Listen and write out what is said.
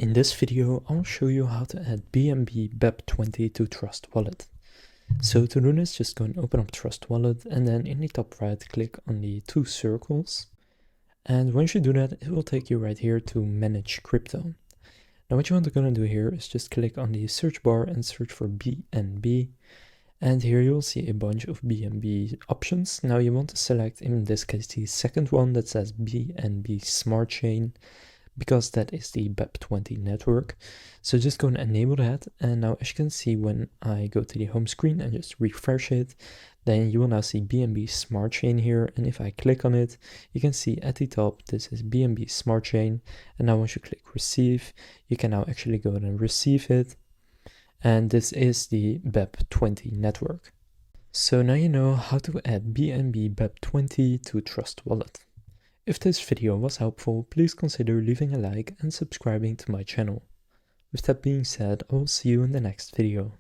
In this video, I'll show you how to add BNB BEP20 to Trust Wallet. So to do this, just go and open up Trust Wallet, and then in the top right, click on the two circles. And once you do that, it will take you right here to Manage Crypto. Now what you want to go and do here is just click on the search bar and search for BNB. And here you'll see a bunch of BNB options. Now you want to select, in this case, the second one that says BNB Smart Chain, because that is the BEP20 network. So just go and enable that. And now as you can see, when I go to the home screen and just refresh it, then you will now see BNB Smart Chain here. And if I click on it, you can see at the top, this is BNB Smart Chain. And now once you click receive, you can now actually go and receive it. And this is the BEP20 network. So now you know how to add BNB BEP20 to Trust Wallet. If this video was helpful, please consider leaving a like and subscribing to my channel. With that being said, I will see you in the next video.